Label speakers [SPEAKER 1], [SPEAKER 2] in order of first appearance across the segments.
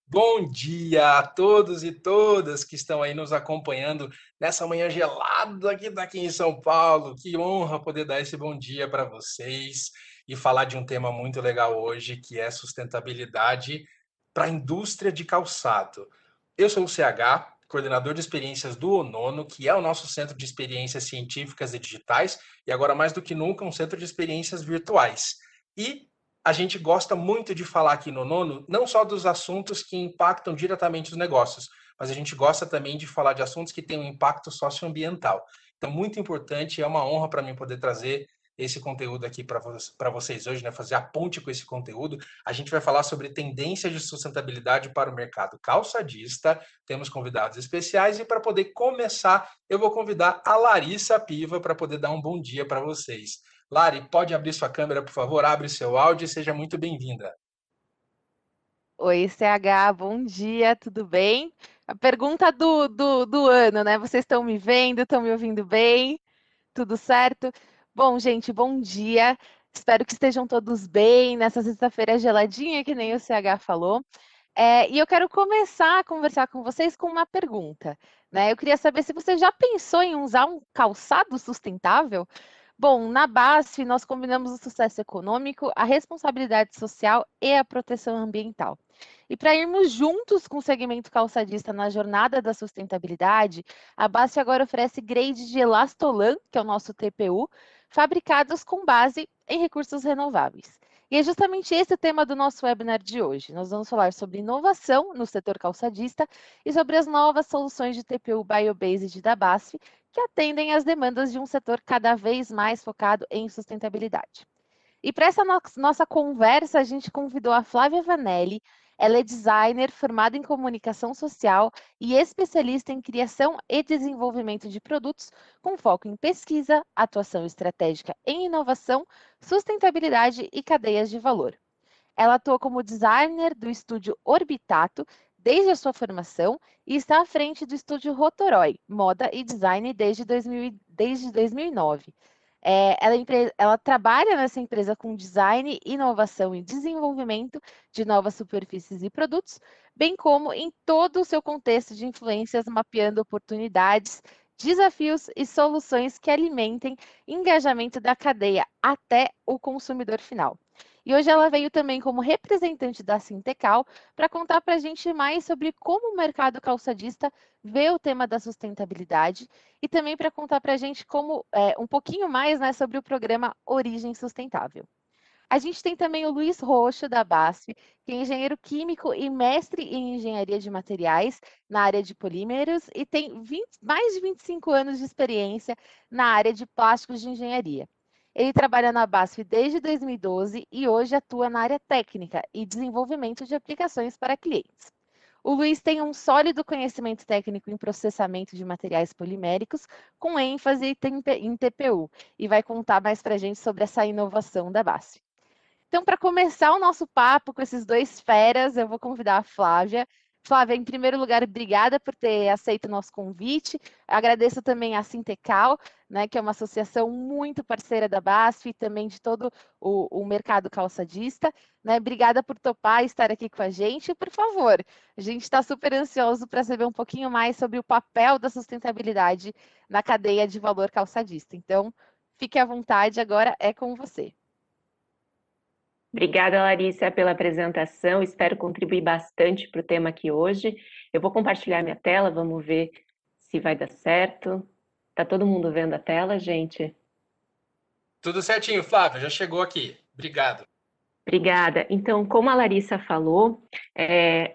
[SPEAKER 1] Bom dia a todos e todas que estão aí nos acompanhando nessa manhã gelada que está aqui em São Paulo. Que honra poder dar esse bom dia para vocês e falar de um tema muito legal hoje, que é sustentabilidade para a indústria de calçado. Eu sou o CH, coordenador de experiências do ONONO, que é o nosso centro de experiências científicas e digitais, e agora mais do que nunca um centro de experiências virtuais. E a gente gosta muito de falar aqui no Nono, não só dos assuntos que impactam diretamente os negócios, mas a gente gosta também de falar de assuntos que têm um impacto socioambiental. Então, muito importante, é uma honra para mim poder trazer esse conteúdo aqui para vocês hoje, né? Fazer a ponte com esse conteúdo. A gente vai falar sobre tendências de sustentabilidade para o mercado calçadista. Temos convidados especiais e para poder começar, eu vou convidar a Larissa Piva para poder dar um bom dia para vocês. Lari, pode abrir sua câmera, por favor? Abre seu áudio e seja muito bem-vinda.
[SPEAKER 2] Oi, CH, bom dia, tudo bem? A pergunta do ano, né? Vocês estão me vendo, estão me ouvindo bem? Tudo certo? Bom, gente, bom dia. Espero que estejam todos bem nessa sexta-feira geladinha, que nem o CH falou. E eu quero começar a conversar com vocês com uma pergunta, né? Eu queria saber se você já pensou em usar um calçado sustentável? Bom, na BASF, nós combinamos o sucesso econômico, a responsabilidade social e a proteção ambiental. E para irmos juntos com o segmento calçadista na jornada da sustentabilidade, a BASF agora oferece grades de Elastolan, que é o nosso TPU, fabricados com base em recursos renováveis. E é justamente esse o tema do nosso webinar de hoje. Nós vamos falar sobre inovação no setor calçadista e sobre as novas soluções de TPU Biobased da BASF, que atendem às demandas de um setor cada vez mais focado em sustentabilidade. E para essa nossa conversa, a gente convidou a Flávia Vanelli. Ela é designer, formada em comunicação social e especialista em criação e desenvolvimento de produtos, com foco em pesquisa, atuação estratégica em inovação, sustentabilidade e cadeias de valor. Ela atua como designer do estúdio Orbitato desde a sua formação e está à frente do estúdio Rotoroi, moda e design desde 2009. Ela trabalha nessa empresa com design, inovação e desenvolvimento de novas superfícies e produtos, bem como em todo o seu contexto de influências, mapeando oportunidades, desafios e soluções que alimentem engajamento da cadeia até o consumidor final. E hoje ela veio também como representante da Sintecal para contar para a gente mais sobre como o mercado calçadista vê o tema da sustentabilidade e também para contar para a gente um pouquinho mais, né, sobre o programa Origem Sustentável. A gente tem também o Luiz Roxo, da BASF, que é engenheiro químico e mestre em engenharia de materiais na área de polímeros e tem mais de 25 anos de experiência na área de plásticos de engenharia. Ele trabalha na BASF desde 2012 e hoje atua na área técnica e desenvolvimento de aplicações para clientes. O Luiz tem um sólido conhecimento técnico em processamento de materiais poliméricos, com ênfase em TPU, e vai contar mais para a gente sobre essa inovação da BASF. Então, para começar o nosso papo com esses dois feras, eu vou convidar a Flávia. Flávia, em primeiro lugar, obrigada por ter aceito o nosso convite. Agradeço também a Sintecal, né, que é uma associação muito parceira da BASF e também de todo o mercado calçadista. Né? Obrigada por topar estar aqui com a gente. Por favor, a gente está super ansioso para saber um pouquinho mais sobre o papel da sustentabilidade na cadeia de valor calçadista. Então, fique à vontade, agora é com você.
[SPEAKER 3] Obrigada, Larissa, pela apresentação. Espero contribuir bastante para o tema aqui hoje. Eu vou compartilhar minha tela, vamos ver se vai dar certo. Tá todo mundo vendo a tela, gente?
[SPEAKER 1] Tudo certinho, Flávio, já chegou aqui. Obrigado.
[SPEAKER 3] Obrigada. Então, como a Larissa falou,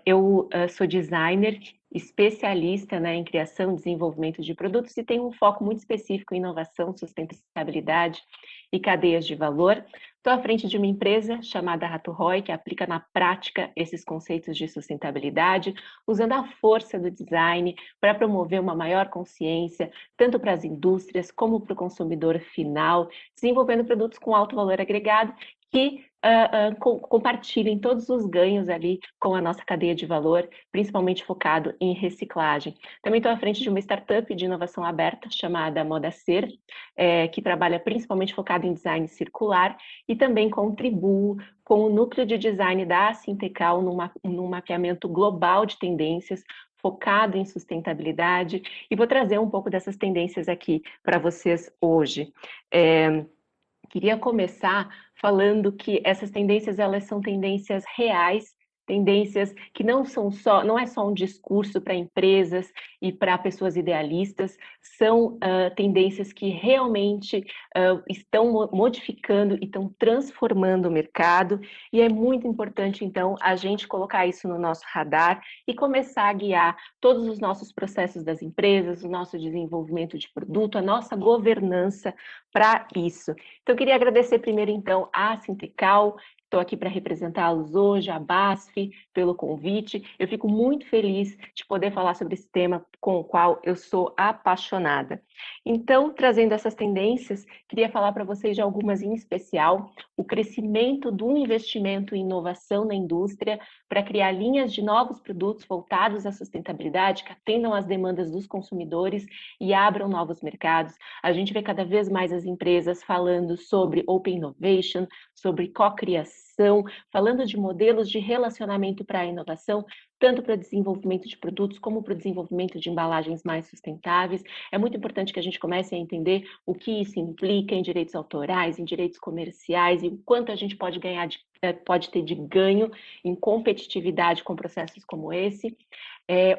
[SPEAKER 3] eu sou designer, especialista, né, em criação e desenvolvimento de produtos e tenho um foco muito específico em inovação, sustentabilidade e cadeias de valor. Estou à frente de uma empresa chamada Rato Roy, que aplica na prática esses conceitos de sustentabilidade, usando a força do design para promover uma maior consciência, tanto para as indústrias como para o consumidor final, desenvolvendo produtos com alto valor agregado que compartilhem todos os ganhos ali com a nossa cadeia de valor, principalmente focado em reciclagem. Também estou à frente de uma startup de inovação aberta chamada Modacer, que trabalha principalmente focado em design circular e também contribuo com o núcleo de design da Sintecal num mapeamento global de tendências focado em sustentabilidade, e vou trazer um pouco dessas tendências aqui para vocês hoje. Queria começar falando que essas tendências, elas são tendências reais, tendências que não é só um discurso para empresas e para pessoas idealistas, são tendências que realmente estão modificando e estão transformando o mercado, e é muito importante, então, a gente colocar isso no nosso radar e começar a guiar todos os nossos processos das empresas, o nosso desenvolvimento de produto, a nossa governança para isso. Então, eu queria agradecer primeiro, então, à Sintecal. Estou aqui para representá-los hoje, a BASF, pelo convite. Eu fico muito feliz de poder falar sobre esse tema com o qual eu sou apaixonada. Então, trazendo essas tendências, queria falar para vocês de algumas em especial: o crescimento do investimento em inovação na indústria para criar linhas de novos produtos voltados à sustentabilidade, que atendam às demandas dos consumidores e abram novos mercados. A gente vê cada vez mais as empresas falando sobre Open Innovation, sobre cocriação, falando de modelos de relacionamento para a inovação, tanto para o desenvolvimento de produtos como para o desenvolvimento de embalagens mais sustentáveis. É muito importante que a gente comece a entender o que isso implica em direitos autorais, em direitos comerciais, e o quanto a gente pode pode ter de ganho em competitividade com processos como esse.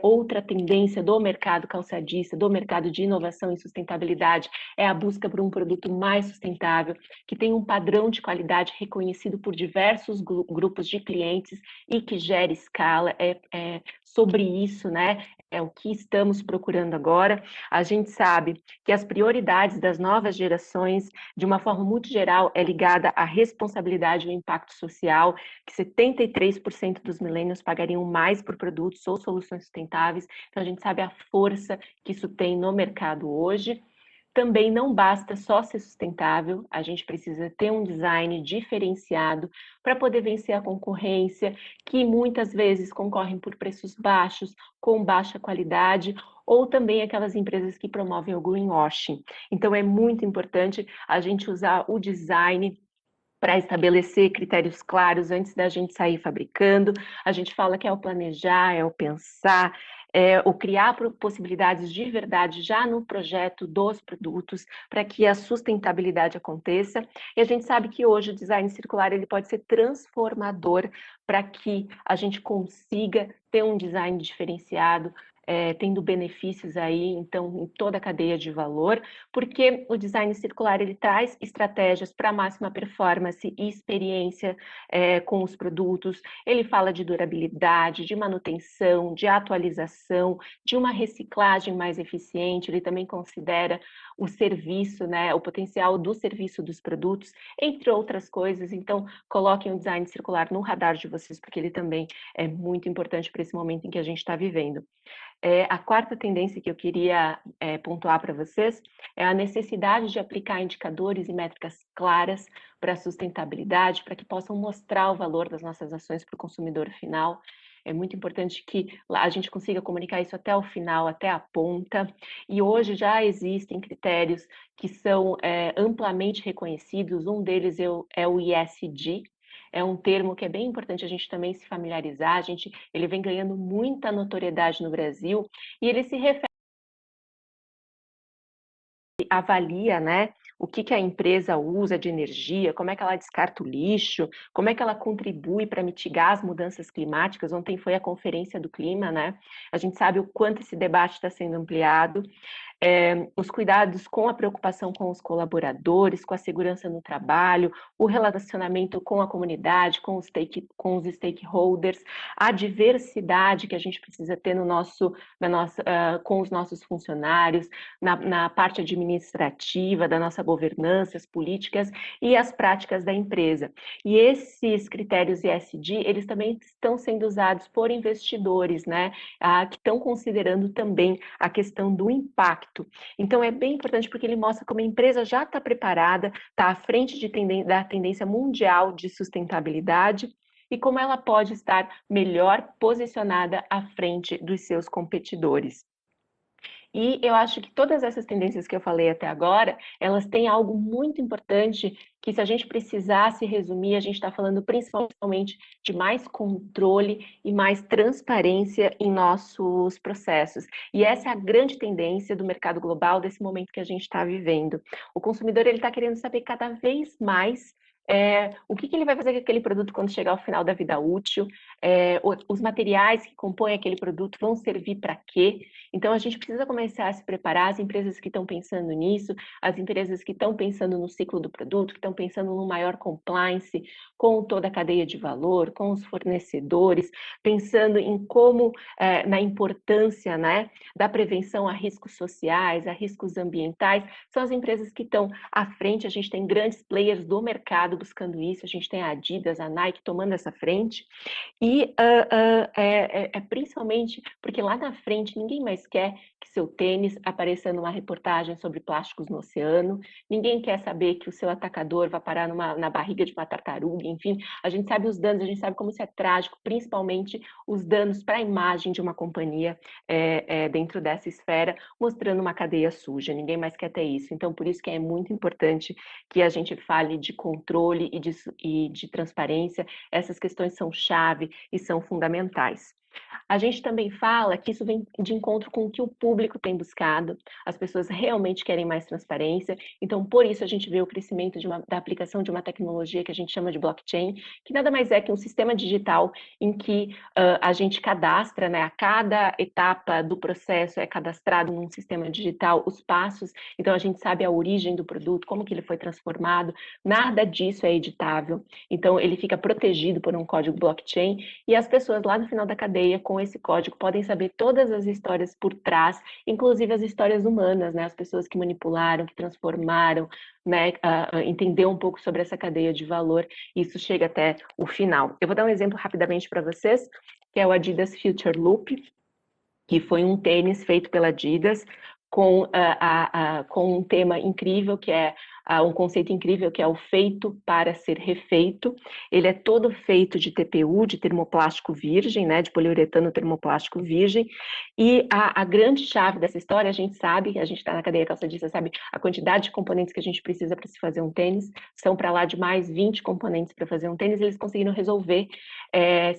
[SPEAKER 3] Outra tendência do mercado calçadista, do mercado de inovação e sustentabilidade, é a busca por um produto mais sustentável, que tem um padrão de qualidade reconhecido por diversos grupos de clientes e que gere escala. Sobre isso, né? É o que estamos procurando agora. A gente sabe que as prioridades das novas gerações, de uma forma muito geral, é ligada à responsabilidade e ao impacto social, que 73% dos millennials pagariam mais por produtos ou soluções sustentáveis. Então, a gente sabe a força que isso tem no mercado hoje. Também não basta só ser sustentável, a gente precisa ter um design diferenciado para poder vencer a concorrência, que muitas vezes concorrem por preços baixos, com baixa qualidade, ou também aquelas empresas que promovem o greenwashing. Então, é muito importante a gente usar o design para estabelecer critérios claros antes da gente sair fabricando. A gente fala que é o planejar, é o pensar, é o criar possibilidades de verdade já no projeto dos produtos para que a sustentabilidade aconteça. E a gente sabe que hoje o design circular ele pode ser transformador para que a gente consiga ter um design diferenciado, tendo benefícios aí, então, em toda a cadeia de valor, porque o design circular ele traz estratégias para máxima performance e experiência com os produtos. Ele fala de durabilidade, de manutenção, de atualização, de uma reciclagem mais eficiente. Ele também considera o serviço, né, o potencial do serviço dos produtos, entre outras coisas. Então, coloquem o design circular no radar de vocês, porque ele também é muito importante para esse momento em que a gente está vivendo. A quarta tendência que eu queria pontuar para vocês é a necessidade de aplicar indicadores e métricas claras para a sustentabilidade, para que possam mostrar o valor das nossas ações para o consumidor final. É muito importante que a gente consiga comunicar isso até o final, até a ponta. E hoje já existem critérios que são amplamente reconhecidos. Um deles é o ESG. É um termo que é bem importante a gente também se familiarizar. Ele vem ganhando muita notoriedade no Brasil e ele se refere, avalia, né, o que a empresa usa de energia, como é que ela descarta o lixo, como é que ela contribui para mitigar as mudanças climáticas. Ontem foi a Conferência do Clima, né? A gente sabe o quanto esse debate está sendo ampliado. Os cuidados com a preocupação com os colaboradores, com a segurança no trabalho, o relacionamento com a comunidade, com os stakeholders, a diversidade que a gente precisa ter com os nossos funcionários, na parte administrativa, da nossa governança, as políticas e as práticas da empresa. E esses critérios ESG, eles também estão sendo usados por investidores, né, que estão considerando também a questão do impacto impacto. Então, é bem importante porque ele mostra como a empresa já está preparada, está à frente da tendência mundial de sustentabilidade e como ela pode estar melhor posicionada à frente dos seus competidores. E eu acho que todas essas tendências que eu falei até agora, elas têm algo muito importante que, se a gente precisasse resumir, a gente está falando principalmente de mais controle e mais transparência em nossos processos. E essa é a grande tendência do mercado global desse momento que a gente está vivendo. O consumidor ele está querendo saber cada vez mais o que ele vai fazer com aquele produto quando chegar ao final da vida útil, os materiais que compõem aquele produto vão servir para quê? Então, a gente precisa começar a se preparar, as empresas que estão pensando nisso, as empresas que estão pensando no ciclo do produto, que estão pensando no maior compliance com toda a cadeia de valor, com os fornecedores, pensando em como, na importância, né, da prevenção a riscos sociais, a riscos ambientais, são as empresas que estão à frente. A gente tem grandes players do mercado buscando isso, a gente tem a Adidas, a Nike tomando essa frente, e principalmente porque lá na frente ninguém mais quer que seu tênis apareça numa reportagem sobre plásticos no oceano, ninguém quer saber que o seu atacador vai parar na barriga de uma tartaruga, enfim, a gente sabe os danos, a gente sabe como isso é trágico, principalmente os danos para a imagem de uma companhia dentro dessa esfera, mostrando uma cadeia suja, ninguém mais quer ter isso. Então, por isso que é muito importante que a gente fale de controle e de transparência. Essas questões são chave e são fundamentais. A gente também fala que isso vem de encontro com o que o público tem buscado, as pessoas realmente querem mais transparência, então por isso a gente vê o crescimento da aplicação de uma tecnologia que a gente chama de blockchain, que nada mais é que um sistema digital em que a gente cadastra, né, a cada etapa do processo é cadastrado num sistema digital os passos, então a gente sabe a origem do produto, como que ele foi transformado, nada disso é editável, então ele fica protegido por um código blockchain e as pessoas lá no final da cadeia com esse código podem saber todas as histórias por trás, inclusive as histórias humanas, né? As pessoas que manipularam, que transformaram, né? Entender um pouco sobre essa cadeia de valor, isso chega até o final. Eu vou dar um exemplo rapidamente para vocês, que é o Adidas Future Loop, que foi um tênis feito pela Adidas com um tema incrível, que é um conceito incrível, que é o feito para ser refeito. Ele é todo feito de TPU, de termoplástico virgem, né, de poliuretano termoplástico virgem, e a grande chave dessa história, a gente sabe, a gente está na cadeia calçadista, sabe, a quantidade de componentes que a gente precisa para se fazer um tênis, são para lá de mais 20 componentes para fazer um tênis, eles conseguiram resolver,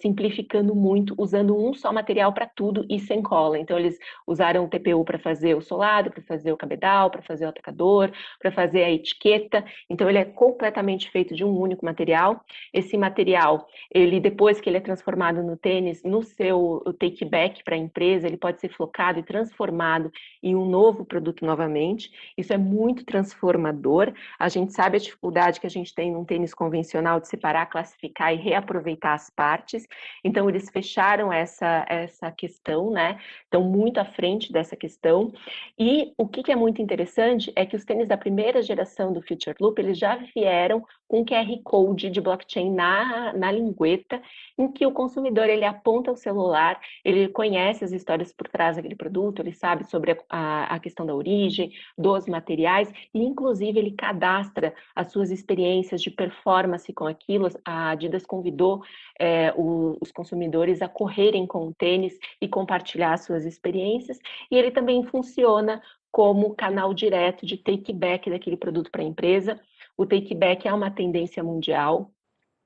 [SPEAKER 3] simplificando muito, usando um só material para tudo e sem cola. Então, eles usaram o TPU para fazer o solado, para fazer o cabedal, para fazer o atacador, para fazer a etiqueta. Então, ele é completamente feito de um único material. Esse material, ele depois que ele é transformado no tênis, no seu take back para a empresa, ele pode ser flocado e transformado em um novo produto novamente. Isso é muito transformador. A gente sabe a dificuldade que a gente tem num tênis convencional de separar, classificar e reaproveitar as partes. Então, eles fecharam essa questão, né? Estão muito à frente dessa questão. E o que é muito interessante é que os tênis da primeira geração do Future Loop, eles já vieram com QR Code de blockchain na lingueta, em que o consumidor, ele aponta o celular, ele conhece as histórias por trás daquele produto, ele sabe sobre a questão da origem, dos materiais, e inclusive ele cadastra as suas experiências de performance com aquilo. A Adidas convidou os consumidores a correrem com o tênis e compartilhar suas experiências, e ele também funciona como canal direto de take back daquele produto para a empresa. O take back é uma tendência mundial.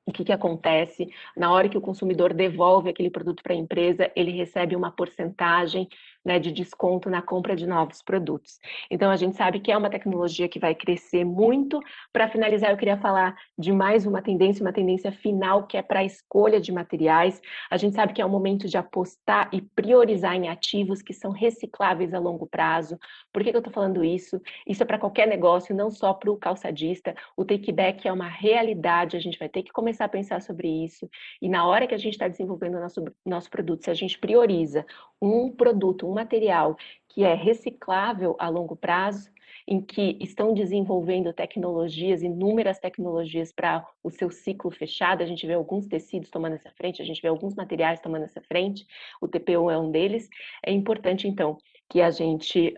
[SPEAKER 3] O que acontece? Na hora que o consumidor devolve aquele produto para a empresa, ele recebe uma porcentagem, né, de desconto na compra de novos produtos. Então, a gente sabe que é uma tecnologia que vai crescer muito. Para finalizar, eu queria falar de mais uma tendência final, que é para a escolha de materiais. A gente sabe que é o momento de apostar e priorizar em ativos que são recicláveis a longo prazo. Por que eu estou falando isso? Isso é para qualquer negócio, não só para o calçadista. O take back é uma realidade, a gente vai ter que começar a pensar sobre isso. E na hora que a gente está desenvolvendo o nosso produto, se a gente prioriza um produto, um material que é reciclável a longo prazo, em que estão desenvolvendo tecnologias, inúmeras tecnologias para o seu ciclo fechado, a gente vê alguns tecidos tomando essa frente, a gente vê alguns materiais tomando essa frente, o TPU é um deles. É importante, então, que a gente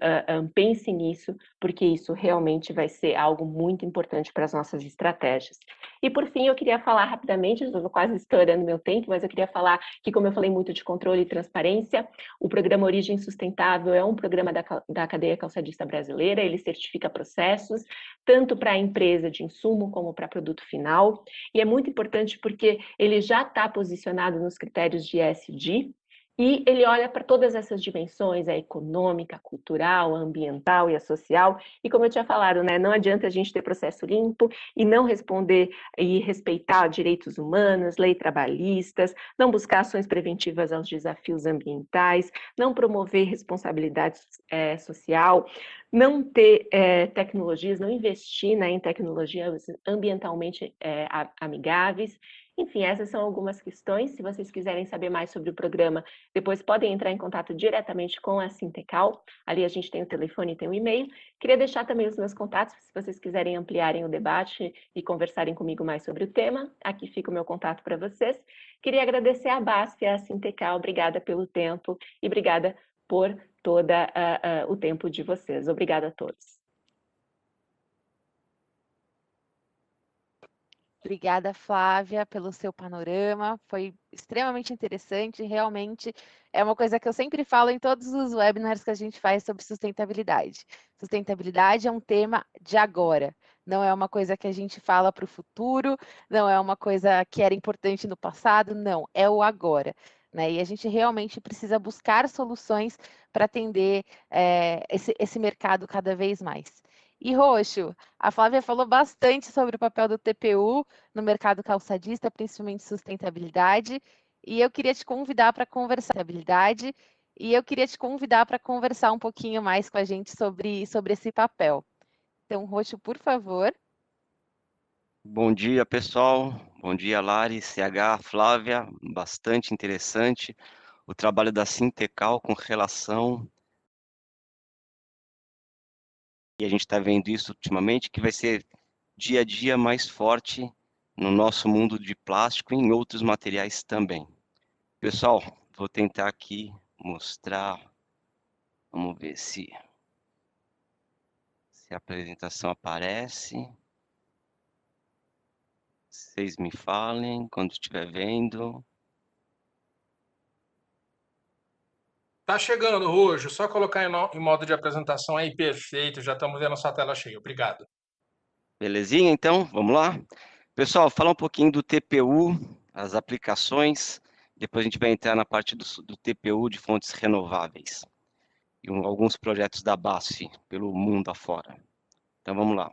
[SPEAKER 3] pense nisso, porque isso realmente vai ser algo muito importante para as nossas estratégias. E por fim, eu queria falar rapidamente, estou quase estourando meu tempo, mas eu queria falar que, como eu falei muito de controle e transparência, o programa Origem Sustentável é um programa da cadeia calçadista brasileira, ele certifica processos, tanto para a empresa de insumo como para produto final, e é muito importante porque ele já está posicionado nos critérios de ESG, e ele olha para todas essas dimensões, a econômica, a cultural, a ambiental e a social. E como eu tinha falado, né, não adianta a gente ter processo limpo e não responder e respeitar direitos humanos, leis trabalhistas, não buscar ações preventivas aos desafios ambientais, não promover responsabilidade social, não ter tecnologias, não investir, né, em tecnologias ambientalmente amigáveis. Enfim, essas são algumas questões. Se vocês quiserem saber mais sobre o programa, depois podem entrar em contato diretamente com a Sintecal. Ali a gente tem o telefone e tem o e-mail. Queria deixar também os meus contatos, se vocês quiserem ampliarem o debate e conversarem comigo mais sobre o tema. Aqui fica o meu contato para vocês. Queria agradecer à BASF e à Sintecal. Obrigada pelo tempo e obrigada por todo o tempo de vocês. Obrigada a todos.
[SPEAKER 2] Obrigada, Flávia, pelo seu panorama. Foi extremamente interessante. Realmente é uma coisa que eu sempre falo em todos os webinars que a gente faz sobre sustentabilidade. Sustentabilidade é um tema de agora. Não é uma coisa que a gente fala para o futuro, não é uma coisa que era importante no passado, não, é o agora. Né? E a gente realmente precisa buscar soluções para atender esse mercado cada vez mais. E Roxo, a Flávia falou bastante sobre o papel do TPU no mercado calçadista, principalmente sustentabilidade, e eu queria te convidar para conversar um pouquinho mais com a gente sobre esse papel. Então, Roxo, por favor.
[SPEAKER 4] Bom dia, pessoal. Bom dia, Lari, CH, Flávia. Bastante interessante o trabalho da Sintecal com relação, e a gente está vendo isso ultimamente, que vai ser dia a dia mais forte no nosso mundo de plástico e em outros materiais também. Pessoal, vou tentar aqui mostrar, vamos ver se a apresentação aparece. Vocês me falem quando estiver vendo.
[SPEAKER 1] Tá chegando, Rojo. Só colocar em modo de apresentação aí, perfeito. Já estamos vendo a sua tela cheia. Obrigado.
[SPEAKER 4] Belezinha, então? Vamos lá? Pessoal, falar um pouquinho do TPU, as aplicações. Depois a gente vai entrar na parte do TPU de fontes renováveis. E alguns projetos da BASF pelo mundo afora. Então vamos lá.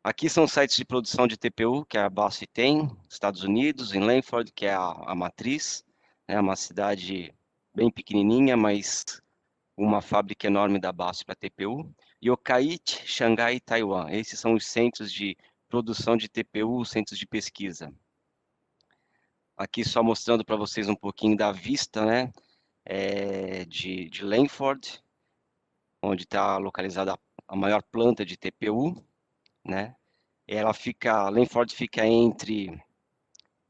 [SPEAKER 4] Aqui são os sites de produção de TPU que a BASF tem, Estados Unidos, em Langford, que é a matriz. É uma cidade bem pequenininha, mas uma fábrica enorme da BASF para TPU. Yokkaichi, Xangai e Taiwan. Esses são os centros de produção de TPU, centros de pesquisa. Aqui só mostrando para vocês um pouquinho da vista, né, de Langford, onde está localizada a maior planta de TPU, né? Langford fica entre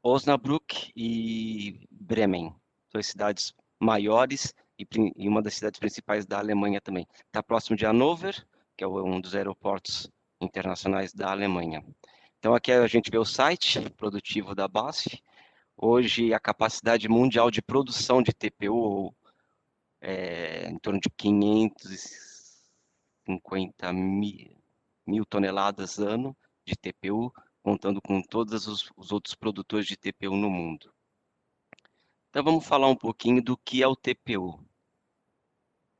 [SPEAKER 4] Osnabrück e Bremen, duas cidades maiores e uma das cidades principais da Alemanha também. Está próximo de Hannover, que é um dos aeroportos internacionais da Alemanha. Então aqui a gente vê o site produtivo da BASF. Hoje a capacidade mundial de produção de TPU é em torno de 550 mil toneladas ano de TPU, contando com todos os outros produtores de TPU no mundo. Então vamos falar um pouquinho do que é o TPU.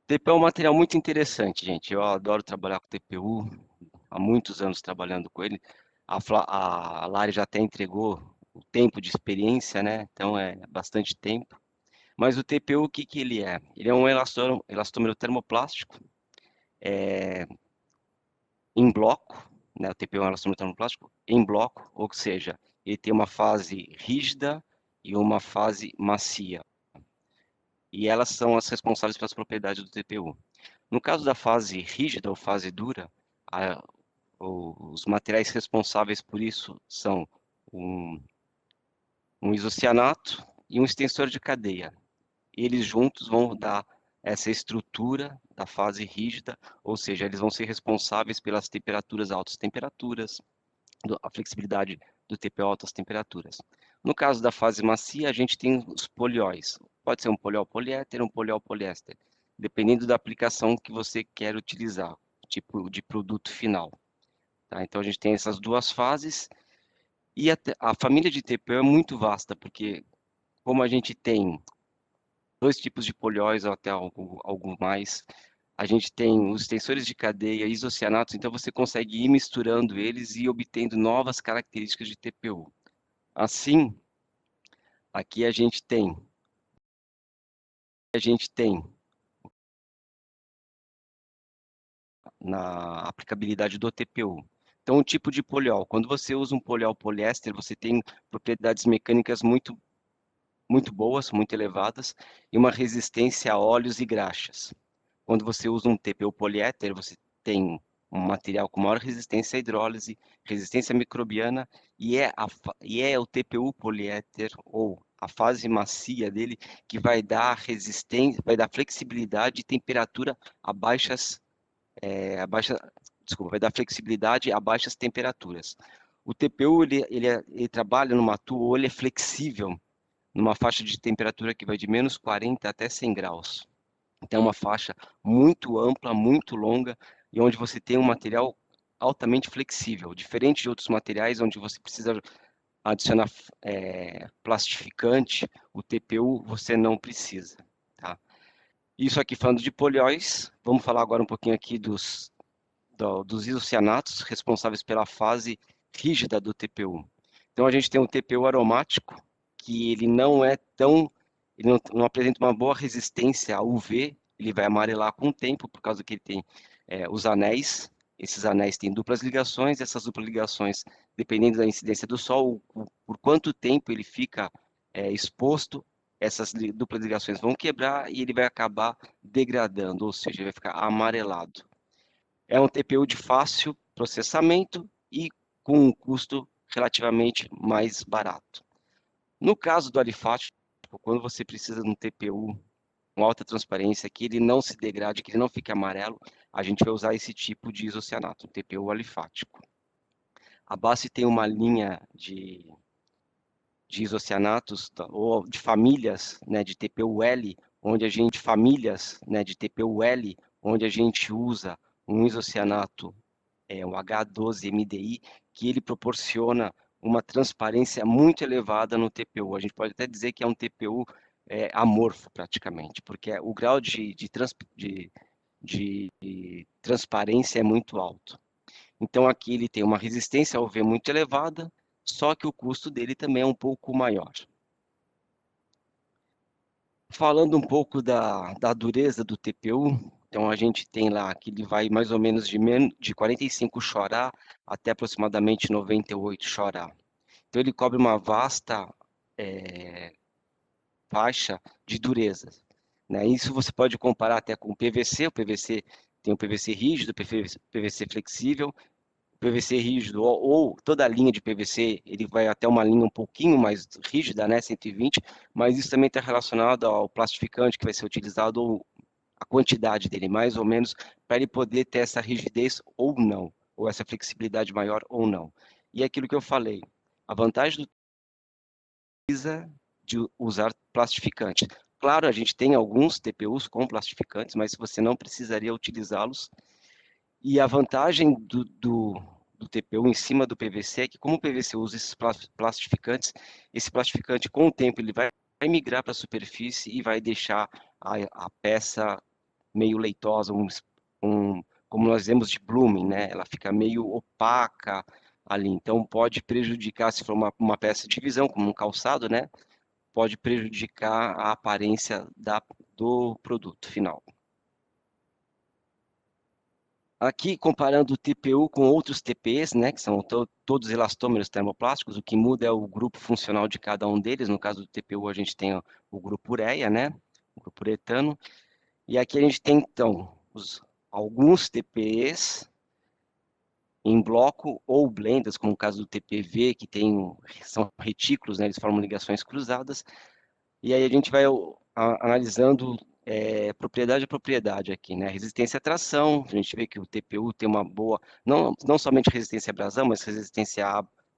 [SPEAKER 4] TPU é um material muito interessante, gente. Eu adoro trabalhar com TPU, há muitos anos trabalhando com ele. A Lari já até entregou o tempo de experiência, né? Então é bastante tempo. Mas o TPU, o que ele é? Ele é um elastômero termoplástico em bloco, né? O TPU é um elastômero termoplástico em bloco, ou seja, ele tem uma fase rígida e uma fase macia. E elas são as responsáveis pelas propriedades do TPU. No caso da fase rígida ou fase dura, os materiais responsáveis por isso são um isocianato e um extensor de cadeia. Eles juntos vão dar essa estrutura da fase rígida, ou seja, eles vão ser responsáveis pelas temperaturas, altas temperaturas, a flexibilidade do TPO, altas temperaturas. No caso da fase macia, a gente tem os polióis. Pode ser um poliol poliéter, um poliol poliéster, dependendo da aplicação que você quer utilizar, tipo de produto final. Tá? Então, a gente tem essas duas fases, e a família de TPO é muito vasta, porque como a gente tem dois tipos de polióis, ou até algo mais, a gente tem os tensores de cadeia, isocianatos, então você consegue ir misturando eles e obtendo novas características de TPU. Assim, aqui a gente tem na aplicabilidade do TPU. Então, um tipo de poliol. Quando você usa um poliol poliéster, você tem propriedades mecânicas muito boas, muito elevadas, e uma resistência a óleos e graxas. Quando você usa um TPU poliéter, você tem um material com maior resistência à hidrólise, resistência microbiana, e é o TPU poliéter, ou a fase macia dele, que vai dar resistência, vai dar flexibilidade e temperatura a baixas, vai dar flexibilidade a baixas temperaturas. O TPU, ele trabalha numa tool, ele é flexível, numa faixa de temperatura que vai de menos 40 até 100 graus. Então, é uma faixa muito ampla, muito longa, e onde você tem um material altamente flexível, diferente de outros materiais onde você precisa adicionar plastificante, o TPU você não precisa. Tá? Isso aqui falando de polióis, vamos falar agora um pouquinho aqui dos isocianatos responsáveis pela fase rígida do TPU. Então, a gente tem o TPU aromático, que ele não apresenta uma boa resistência a UV, ele vai amarelar com o tempo, por causa que ele tem os anéis, esses anéis têm duplas ligações, essas duplas ligações, dependendo da incidência do sol, por quanto tempo ele fica exposto, essas duplas ligações vão quebrar e ele vai acabar degradando, ou seja, ele vai ficar amarelado. É um TPU de fácil processamento e com um custo relativamente mais barato. No caso do alifático, quando você precisa de um TPU com alta transparência, que ele não se degrade, que ele não fique amarelo, a gente vai usar esse tipo de isocianato, um TPU alifático. A base tem uma linha de isocianatos, ou de famílias, né, de TPU-L, onde a gente, famílias, né, de TPU-L, onde a gente usa um isocianato, um H12MDI, que ele proporciona uma transparência muito elevada no TPU. A gente pode até dizer que é um TPU amorfo, praticamente, porque o grau de transparência é muito alto. Então, aqui ele tem uma resistência ao UV muito elevada, só que o custo dele também é um pouco maior. Falando um pouco da dureza do TPU, então a gente tem lá que ele vai mais ou menos de 45 chorar até aproximadamente 98 chorar. Então ele cobre uma vasta faixa de dureza. Né? Isso você pode comparar até com o PVC tem o PVC rígido, o PVC flexível, o PVC rígido ou toda a linha de PVC, ele vai até uma linha um pouquinho mais rígida, né, 120, mas isso também está relacionado ao plastificante que vai ser utilizado ou a quantidade dele, mais ou menos, para ele poder ter essa rigidez ou não, ou essa flexibilidade maior ou não. E é aquilo que eu falei, a vantagem do de usar plastificante. Claro, a gente tem alguns TPUs com plastificantes, mas você não precisaria utilizá-los. E a vantagem do TPU em cima do PVC é que, como o PVC usa esses plastificantes, esse plastificante, com o tempo, ele vai migrar para a superfície e vai deixar a peça meio leitosa, como nós vemos de blooming, né? Ela fica meio opaca ali. Então, pode prejudicar, se for uma peça de visão, como um calçado, né? Pode prejudicar a aparência do produto final. Aqui, comparando o TPU com outros TPs, né, que são todos elastômeros termoplásticos, o que muda é o grupo funcional de cada um deles. No caso do TPU, a gente tem o grupo ureia, né, o grupo uretano. E aqui a gente tem, então, alguns TPs em bloco ou blendas, como o caso do TPV, que são retículos, né, eles formam ligações cruzadas. E aí a gente vai analisando propriedade a propriedade aqui, né? Resistência à tração, a gente vê que o TPU tem uma boa, não somente resistência à abrasão, mas resistência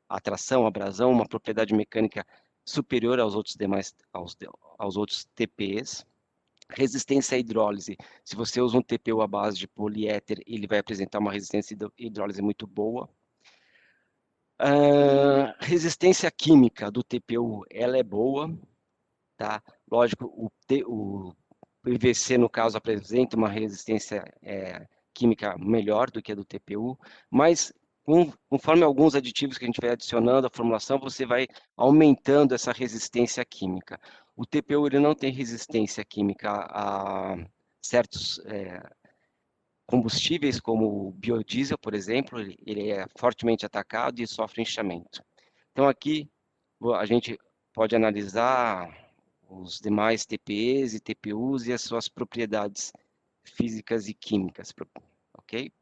[SPEAKER 4] à tração, à abrasão, uma propriedade mecânica superior aos outros demais, aos outros TPs. Resistência à hidrólise, se você usa um TPU à base de poliéter, ele vai apresentar uma resistência à hidrólise muito boa. Resistência química do TPU, ela é boa, tá? Lógico, o PVC, no caso, apresenta uma resistência química melhor do que a do TPU, mas conforme alguns aditivos que a gente vai adicionando à formulação, você vai aumentando essa resistência química. O TPU ele não tem resistência química a certos combustíveis, como o biodiesel, por exemplo, ele é fortemente atacado e sofre inchamento. Então, aqui a gente pode analisar os demais TPEs e TPUs e as suas propriedades físicas e químicas, ok?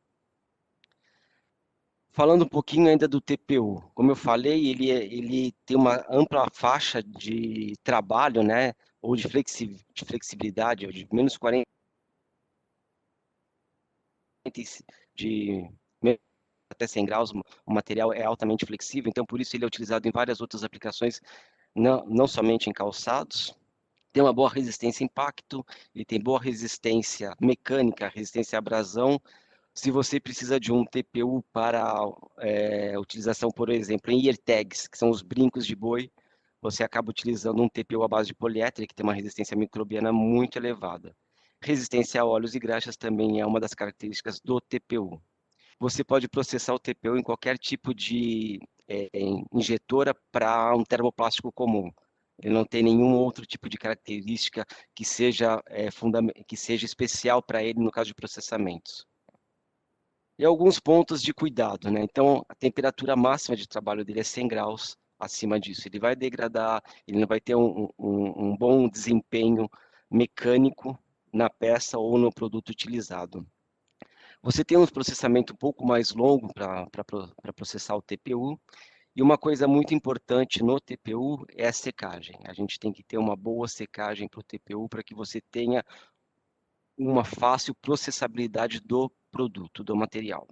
[SPEAKER 4] Falando um pouquinho ainda do TPU, como eu falei, ele tem uma ampla faixa de trabalho, né, ou de flexibilidade, ou de menos 40, de até 100 graus, o material é altamente flexível, então por isso ele é utilizado em várias outras aplicações, não somente em calçados. Tem uma boa resistência a impacto, ele tem boa resistência mecânica, resistência à abrasão. Se você precisa de um TPU para utilização, por exemplo, em ear tags, que são os brincos de boi, você acaba utilizando um TPU à base de poliéter, que tem uma resistência microbiana muito elevada. Resistência a óleos e graxas também é uma das características do TPU. Você pode processar o TPU em qualquer tipo de injetora para um termoplástico comum. Ele não tem nenhum outro tipo de característica que seja especial para ele no caso de processamentos. E alguns pontos de cuidado, né? Então, a temperatura máxima de trabalho dele é 100 graus. Acima disso, ele vai degradar, ele não vai ter um bom desempenho mecânico na peça ou no produto utilizado. Você tem um processamento um pouco mais longo para processar o TPU, e uma coisa muito importante no TPU é a secagem. A gente tem que ter uma boa secagem para o TPU para que você tenha uma fácil processabilidade do produto, do material.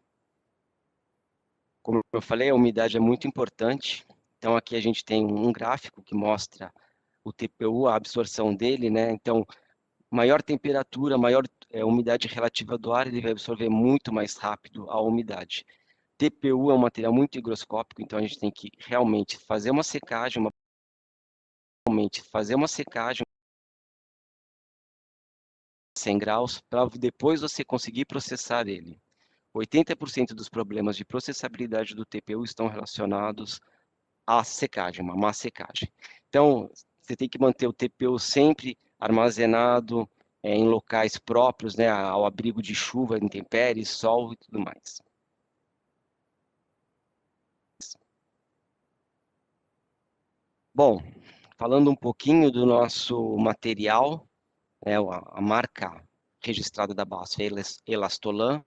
[SPEAKER 4] Como eu falei, a umidade é muito importante. Então, aqui a gente tem um gráfico que mostra o TPU, a absorção dele, né? Então, maior temperatura, maior umidade relativa do ar, ele vai absorver muito mais rápido a umidade. TPU é um material muito higroscópico, então a gente tem que realmente fazer uma secagem, fazer uma secagem 100 graus, para depois você conseguir processar ele. 80% dos problemas de processabilidade do TPU estão relacionados à secagem, uma má secagem. Então, você tem que manter o TPU sempre armazenado em locais próprios, né, ao abrigo de chuva, intempéries, sol e tudo mais. Bom, falando um pouquinho do nosso material, né, a marca registrada da BASF é Elastolan.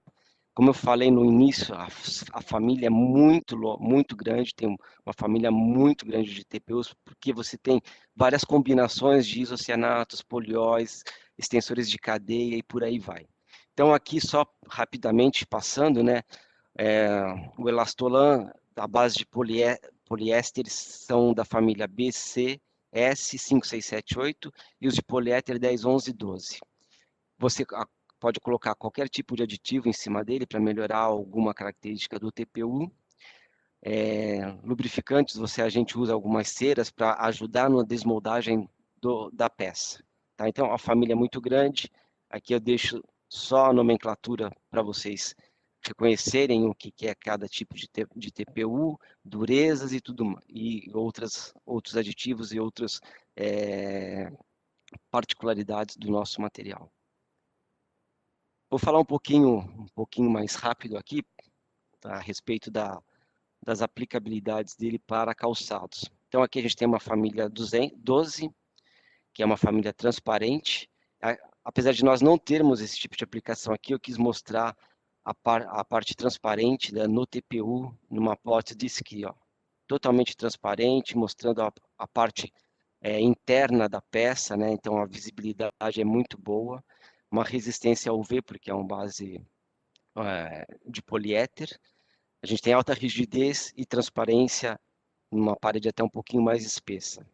[SPEAKER 4] Como eu falei no início, a família é muito grande, tem uma família muito grande de TPUs, porque você tem várias combinações de isocianatos, polióis, extensores de cadeia e por aí vai. Então, aqui só rapidamente passando, né, o Elastolan, a base de poliésteres são da família BC, S5678 e os de poliéter 10, 11 e 12. Você pode colocar qualquer tipo de aditivo em cima dele para melhorar alguma característica do TPU. Lubrificantes, a gente usa algumas ceras para ajudar na desmoldagem da peça. Tá? Então, a família é muito grande. Aqui eu deixo só a nomenclatura para vocês reconhecerem o que é cada tipo de TPU, durezas e tudo e outros aditivos e outras particularidades do nosso material. Vou falar um pouquinho mais rápido aqui a respeito das aplicabilidades dele para calçados. Então aqui a gente tem uma família 12, que é uma família transparente. Apesar de nós não termos esse tipo de aplicação aqui, eu quis mostrar a parte transparente no TPU, numa plot disk aqui, ó, totalmente transparente, mostrando a parte interna da peça, né? Então a visibilidade é muito boa, uma resistência ao UV, porque é uma base de poliéter. A gente tem alta rigidez e transparência numa parede até um pouquinho mais espessa.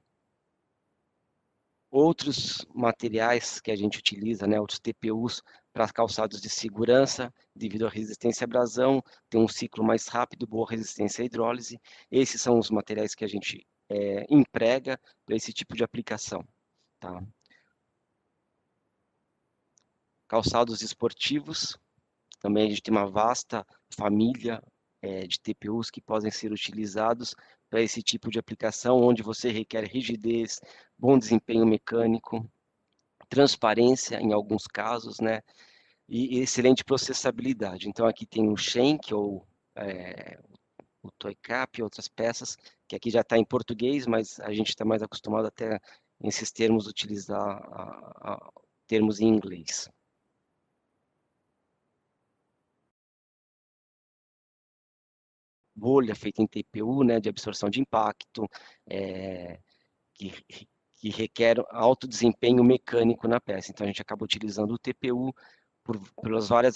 [SPEAKER 4] Outros materiais que a gente utiliza, né, outros TPUs para calçados de segurança, devido à resistência à abrasão, tem um ciclo mais rápido, boa resistência à hidrólise. Esses são os materiais que a gente emprega para esse tipo de aplicação. Tá? Calçados esportivos, também a gente tem uma vasta família de TPUs que podem ser utilizados para esse tipo de aplicação, onde você requer rigidez, bom desempenho mecânico, transparência em alguns casos, né? E excelente processabilidade. Então aqui tem o Schenck ou o Toy Cap e outras peças, que aqui já está em português, mas a gente está mais acostumado até nesses termos utilizar termos em inglês. Bolha feita em TPU, né, de absorção de impacto, que requer alto desempenho mecânico na peça. Então a gente acaba utilizando o TPU pelas várias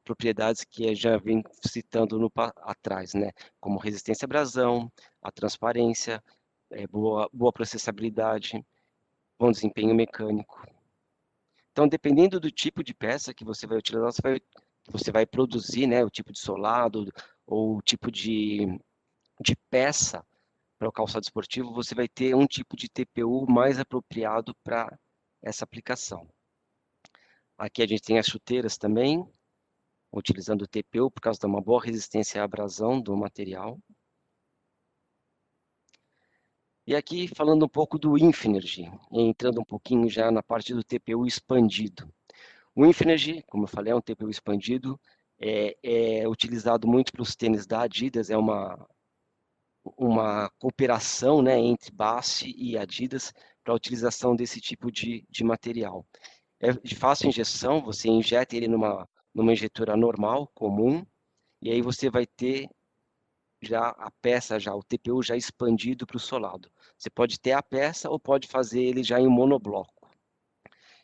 [SPEAKER 4] propriedades que eu já vim citando atrás, né, como resistência à abrasão, a transparência, boa processabilidade, bom desempenho mecânico. Então, dependendo do tipo de peça que você vai utilizar, você vai produzir, né, o tipo de solado ou o tipo de peça para o calçado esportivo, você vai ter um tipo de TPU mais apropriado para essa aplicação. Aqui a gente tem as chuteiras também, utilizando o TPU por causa de uma boa resistência à abrasão do material. E aqui falando um pouco do Infinergy, entrando um pouquinho já na parte do TPU expandido. O Infinergy, como eu falei, é um TPU expandido, é utilizado muito para os tênis da Adidas, é uma cooperação, né, entre BASF e Adidas para a utilização desse tipo de material. É de fácil injeção, você injeta ele numa injetora normal, comum, e aí você vai ter já a peça, o TPU já expandido para o solado. Você pode ter a peça ou pode fazer ele já em monobloco.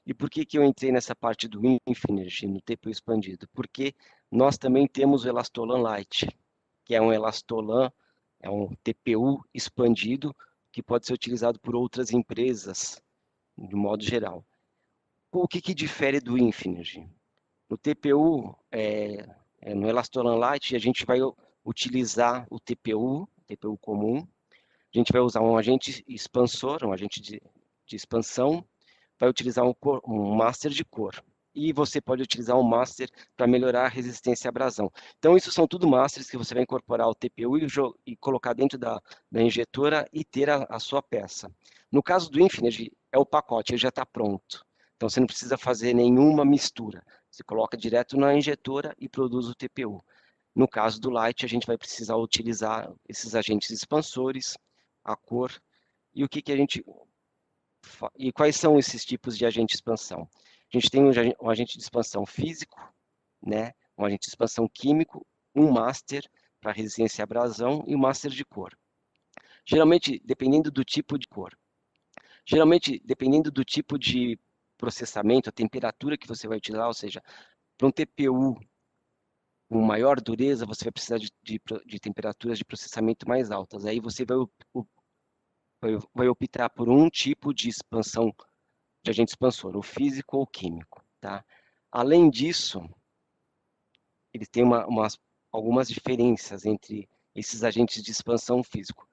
[SPEAKER 4] E por que eu entrei nessa parte do Infinergy, no TPU expandido? Porque nós também temos o Elastolan Light, que é um Elastolan, é um TPU expandido, que pode ser utilizado por outras empresas, de modo geral. O que difere do Infinergy? No TPU, no Elastolan Light, a gente vai utilizar o TPU comum, a gente vai usar um agente expansor, um agente de expansão, vai utilizar um master de cor. E você pode utilizar um master para melhorar a resistência à abrasão. Então, isso são tudo masters que você vai incorporar ao TPU e colocar dentro da injetora e ter a sua peça. No caso do Infinergy, é o pacote, ele já está pronto. Então, você não precisa fazer nenhuma mistura. Você coloca direto na injetora e produz o TPU. No caso do Light, a gente vai precisar utilizar esses agentes expansores, a cor, e quais são esses tipos de agente de expansão? A gente tem um agente de expansão físico, né? Um agente de expansão químico, um master para resistência à abrasão e um master de cor. Geralmente, dependendo do tipo de cor. Geralmente, dependendo do tipo de processamento, a temperatura que você vai utilizar, ou seja, para um TPU com maior dureza, você vai precisar de temperaturas de processamento mais altas. Aí você vai optar por um tipo de expansão de agente expansor, ou físico ou químico. Tá? Além disso, ele tem algumas diferenças entre esses agentes de expansão físico.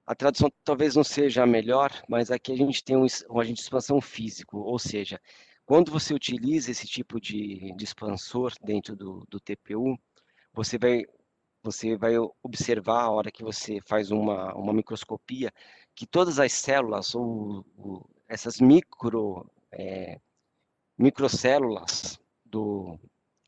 [SPEAKER 4] A tradução talvez não seja a melhor, mas aqui a gente tem um agente de expansão físico, ou seja, quando você utiliza esse tipo de expansor dentro do TPU, você vai observar, a hora que você faz uma microscopia, que todas as células, ou essas microcélulas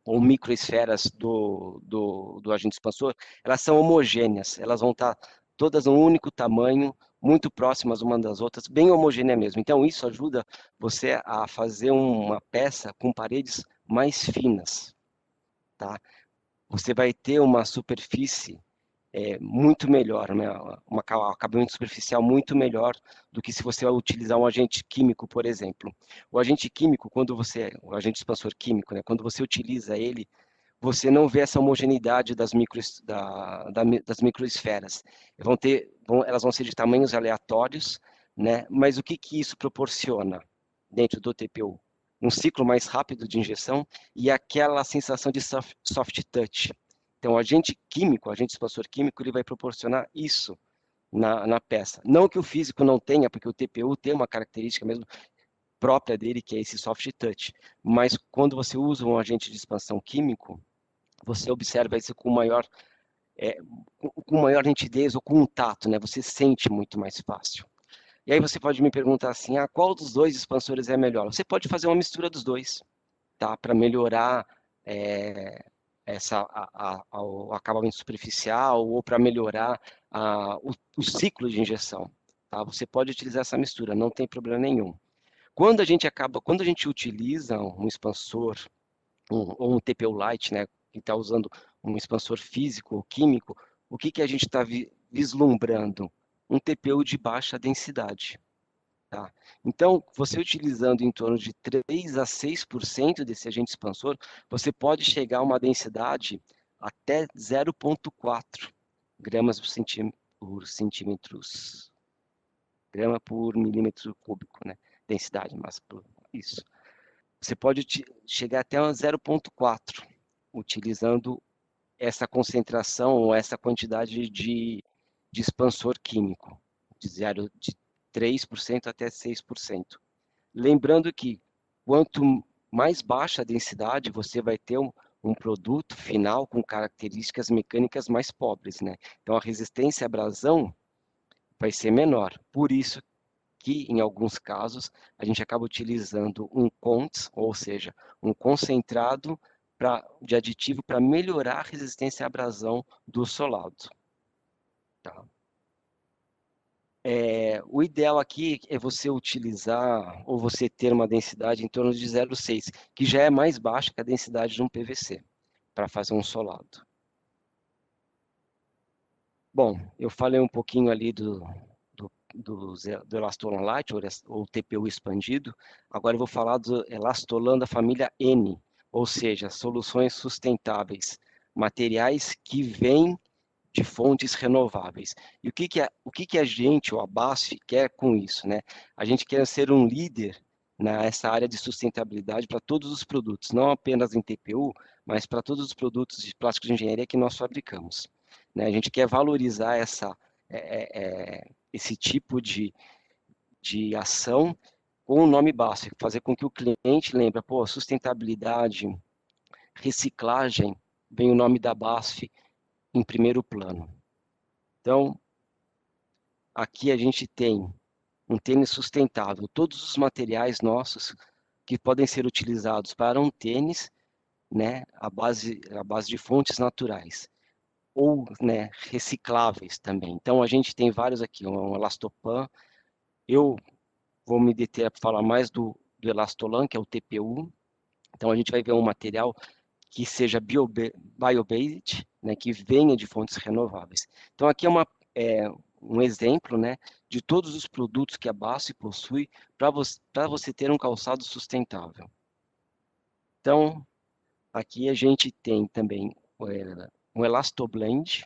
[SPEAKER 4] ou microesferas do agente expansor, elas são homogêneas, elas vão estar todas no único tamanho, muito próximas uma das outras, bem homogênea mesmo. Então, isso ajuda você a fazer uma peça com paredes mais finas, tá? Você vai ter uma superfície muito melhor, né? Um acabamento superficial muito melhor do que se você vai utilizar um agente químico, por exemplo. O agente químico, o agente expansor químico, né? Quando você utiliza ele, você não vê essa homogeneidade das das microesferas. Elas vão ser de tamanhos aleatórios, né? Mas o que que isso proporciona dentro do TPU? Um ciclo mais rápido de injeção e aquela sensação de soft touch. Então, o agente químico, o agente expansor químico, ele vai proporcionar isso na peça. Não que o físico não tenha, porque o TPU tem uma característica mesmo própria dele, que é esse soft touch. Mas quando você usa um agente de expansão químico, você observa isso com maior nitidez ou com um tato, né? Você sente muito mais fácil. E aí você pode me perguntar assim, qual dos dois expansores é melhor? Você pode fazer uma mistura dos dois, tá? Para melhorar o acabamento superficial ou para melhorar o ciclo de injeção, tá? Você pode utilizar essa mistura, não tem problema nenhum. Quando a gente utiliza um expansor ou um TPU Light, né, que está usando um expansor físico ou químico, o que que a gente está vislumbrando? Um TPU de baixa densidade. Tá? Então, você utilizando em torno de 3 a 6% desse agente expansor, você pode chegar a uma densidade até 0,4 gramas por centímetros, grama por milímetro cúbico, né? Densidade, mas isso. Você pode chegar até 0,4 utilizando essa concentração ou essa quantidade de expansor químico, de 3% até 6%. Lembrando que quanto mais baixa a densidade, você vai ter um produto final com características mecânicas mais pobres, né? Então a resistência à abrasão vai ser menor. Por isso que, em alguns casos, a gente acaba utilizando um CONTS, ou seja, um concentrado de aditivo para melhorar a resistência à abrasão do solado. Tá? O ideal aqui é você utilizar ou você ter uma densidade em torno de 0,6, que já é mais baixa que a densidade de um PVC, para fazer um solado. Bom, eu falei um pouquinho ali do Elastolan Light, ou TPU expandido. Agora eu vou falar do Elastolan da família N, ou seja, soluções sustentáveis, materiais que vêm de fontes renováveis. E o que a gente, o ABASF, quer com isso, né? A gente quer ser um líder nessa área de sustentabilidade para todos os produtos, não apenas em TPU, mas para todos os produtos de plástico de engenharia que nós fabricamos. Né? A gente quer valorizar esse tipo de ação com o nome BASF, fazer com que o cliente lembre, pô, sustentabilidade, reciclagem, vem o nome da BASF em primeiro plano. Então, aqui a gente tem um tênis sustentável, todos os materiais nossos que podem ser utilizados para um tênis, né, à base de fontes naturais, ou, né, recicláveis também. Então, a gente tem vários aqui, um Elastopan. Eu vou me deter a falar mais do Elastolan, que é o TPU. Então, a gente vai ver um material que seja bio-based, né, que venha de fontes renováveis. Então, aqui é um exemplo, né, de todos os produtos que a BASF possui para você ter um calçado sustentável. Então, aqui a gente tem também um Elastoblend.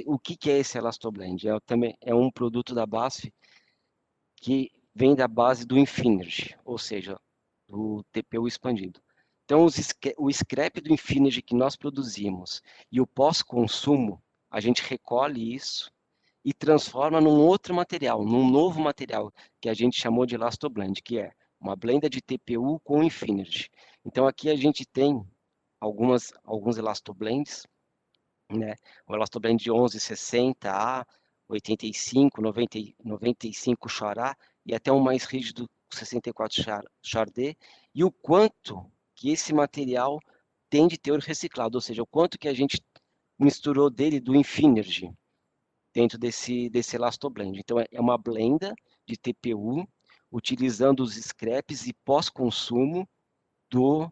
[SPEAKER 4] O que é esse Elastoblend? É um produto da BASF que vem da base do Infinergy, ou seja, do TPU expandido. Então, o scrap do Infinergy que nós produzimos e o pós-consumo, a gente recolhe isso e transforma num outro material, num novo material, que a gente chamou de Elastoblend, que é uma blenda de TPU com Infinergy. Então, aqui a gente tem alguns Elastoblends, né? O Elastoblend de 1160A, 85, 90, 95 Xará e até um mais rígido 64 Chardé, e o quanto que esse material tem de teor reciclado, ou seja, o quanto que a gente misturou dele do Infinergy dentro desse Elastoblend. Então, é uma blenda de TPU utilizando os scraps e pós-consumo do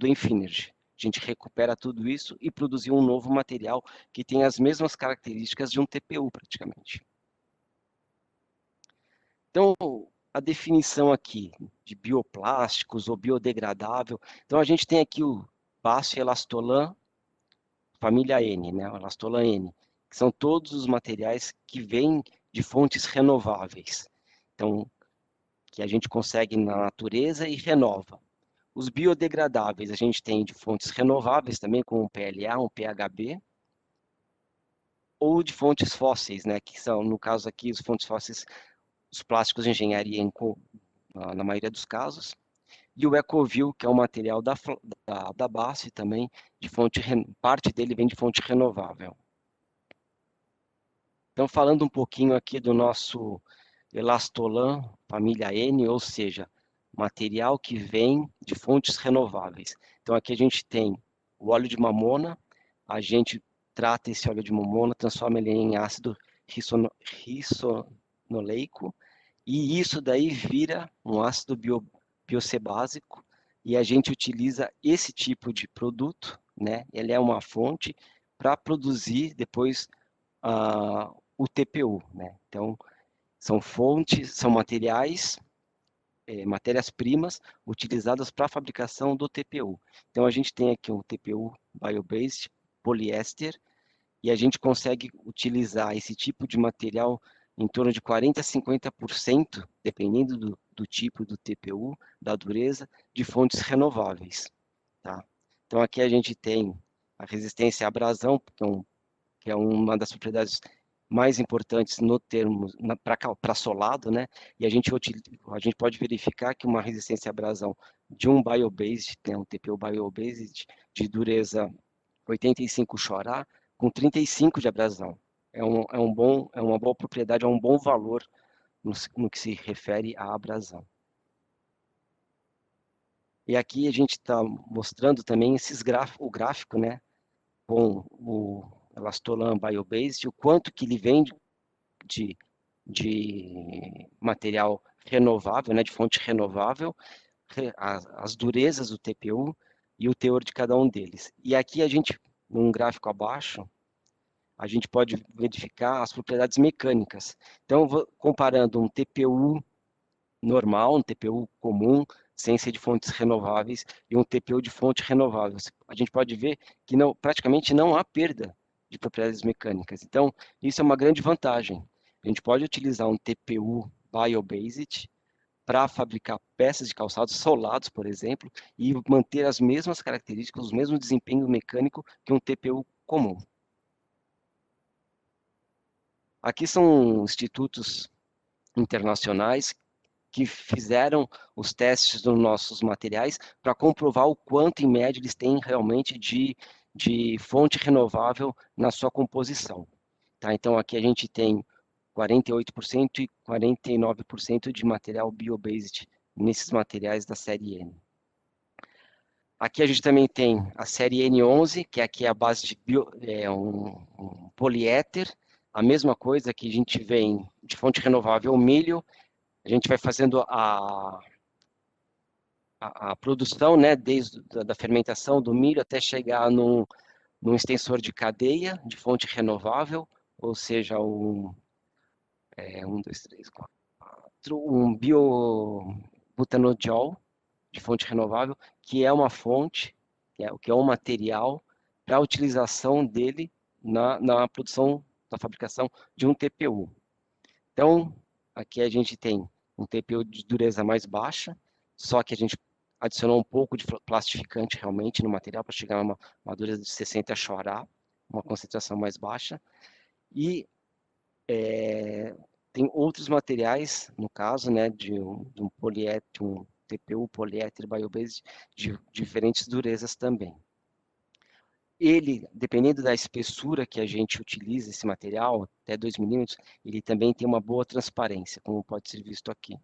[SPEAKER 4] Infinergy, gente recupera tudo isso e produzir um novo material que tem as mesmas características de um TPU, praticamente. Então, a definição aqui de bioplásticos ou biodegradável. Então, a gente tem aqui o Bast Elastolan, família N, né? O Elastolan N, que são todos os materiais que vêm de fontes renováveis. Então, que a gente consegue na natureza e renova. Os biodegradáveis a gente tem de fontes renováveis também, como um PLA, um PHB, ou de fontes fósseis, né? Que são, no caso aqui, as fontes fósseis, os plásticos de engenharia na maioria dos casos. E o Ecovil, que é um material da Bast também, de parte dele vem de fonte renovável. Então, falando um pouquinho aqui do nosso Elastolan, família N, ou seja, material que vem de fontes renováveis. Então, aqui a gente tem o óleo de mamona, a gente trata esse óleo de mamona, transforma ele em ácido rizonoleico, e isso daí vira um ácido biocebásico, e a gente utiliza esse tipo de produto, né? Ele é uma fonte para produzir depois o TPU, né? Então, são fontes, são materiais, matérias-primas utilizadas para a fabricação do TPU. Então, a gente tem aqui um TPU bio-based poliéster, e a gente consegue utilizar esse tipo de material em torno de 40% a 50%, dependendo do tipo do TPU, da dureza, de fontes renováveis. Tá? Então, aqui a gente tem a resistência à abrasão, que é uma das propriedades mais importantes no termo para solado, né? E a gente pode verificar que uma resistência à abrasão de um bio-based, né, um TPU bio-based de dureza 85 Chorá, com 35 de abrasão. É uma boa propriedade, é um bom valor no que se refere à abrasão. E aqui a gente está mostrando também o gráfico, né, com o Elastolan bio-based, o quanto que ele vem de material renovável, né, de fonte renovável, as durezas do TPU e o teor de cada um deles. E aqui a gente, num gráfico abaixo, a gente pode verificar as propriedades mecânicas. Então, comparando um TPU normal, um TPU comum, sem ser de fontes renováveis, e um TPU de fonte renovável, a gente pode ver que praticamente não há perda de propriedades mecânicas. Então, isso é uma grande vantagem. A gente pode utilizar um TPU bio-based para fabricar peças de calçados solados, por exemplo, e manter as mesmas características, o mesmo desempenho mecânico que um TPU comum. Aqui são institutos internacionais que fizeram os testes dos nossos materiais para comprovar o quanto, em média, eles têm realmente de fonte renovável na sua composição. Tá? Então, aqui a gente tem 48% e 49% de material bio-based nesses materiais da série N. Aqui a gente também tem a série N11, que aqui é a base de um poliéter, a mesma coisa que a gente vem de fonte renovável milho, a gente vai fazendo a produção, né, desde da fermentação do milho até chegar num extensor de cadeia de fonte renovável, ou seja, um 2, 3, 4, um biobutanodiol de fonte renovável, que é uma fonte, que é um material para a utilização dele na produção, na fabricação de um TPU. Então, aqui a gente tem um TPU de dureza mais baixa, só que a gente adicionou um pouco de plastificante realmente no material para chegar a uma dureza de 60 Chorá, uma concentração mais baixa. E tem outros materiais, no caso, né, de um poliéter, um TPU poliéter bio-based de diferentes durezas também. Ele, dependendo da espessura que a gente utiliza esse material, até 2 milímetros, ele também tem uma boa transparência, como pode ser visto aqui.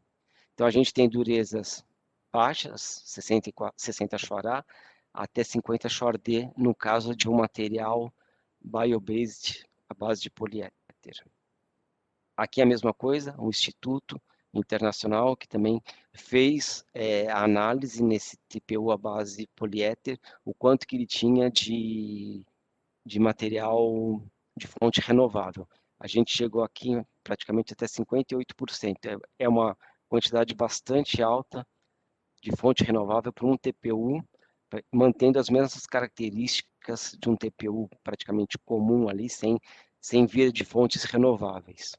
[SPEAKER 4] Então, a gente tem durezas baixas, 60 Chorá, até 50 Chordê, no caso de um material bio-based à base de poliéter. Aqui é a mesma coisa, um instituto internacional, que também fez a análise nesse TPU à base poliéter, o quanto que ele tinha de material de fonte renovável. A gente chegou aqui praticamente até 58%. É uma quantidade bastante alta de fonte renovável para um TPU, mantendo as mesmas características de um TPU praticamente comum ali, sem vir de fontes renováveis.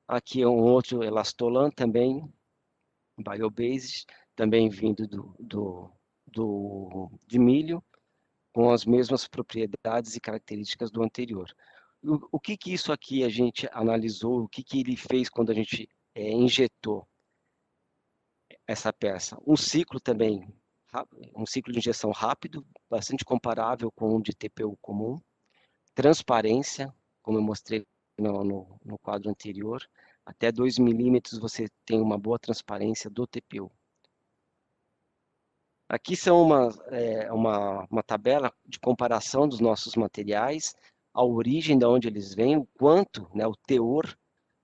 [SPEAKER 4] Aqui é um outro elastolan também, biobased, também vindo de milho, com as mesmas propriedades e características do anterior. O que isso aqui a gente analisou, o que ele fez quando a gente injetou essa peça? Um ciclo também, um ciclo de injeção rápido, bastante comparável com o de TPU comum, transparência, como eu mostrei no quadro anterior, até 2 milímetros você tem uma boa transparência do TPU. Aqui são uma tabela de comparação dos nossos materiais, a origem de onde eles vêm, o quanto, né, o teor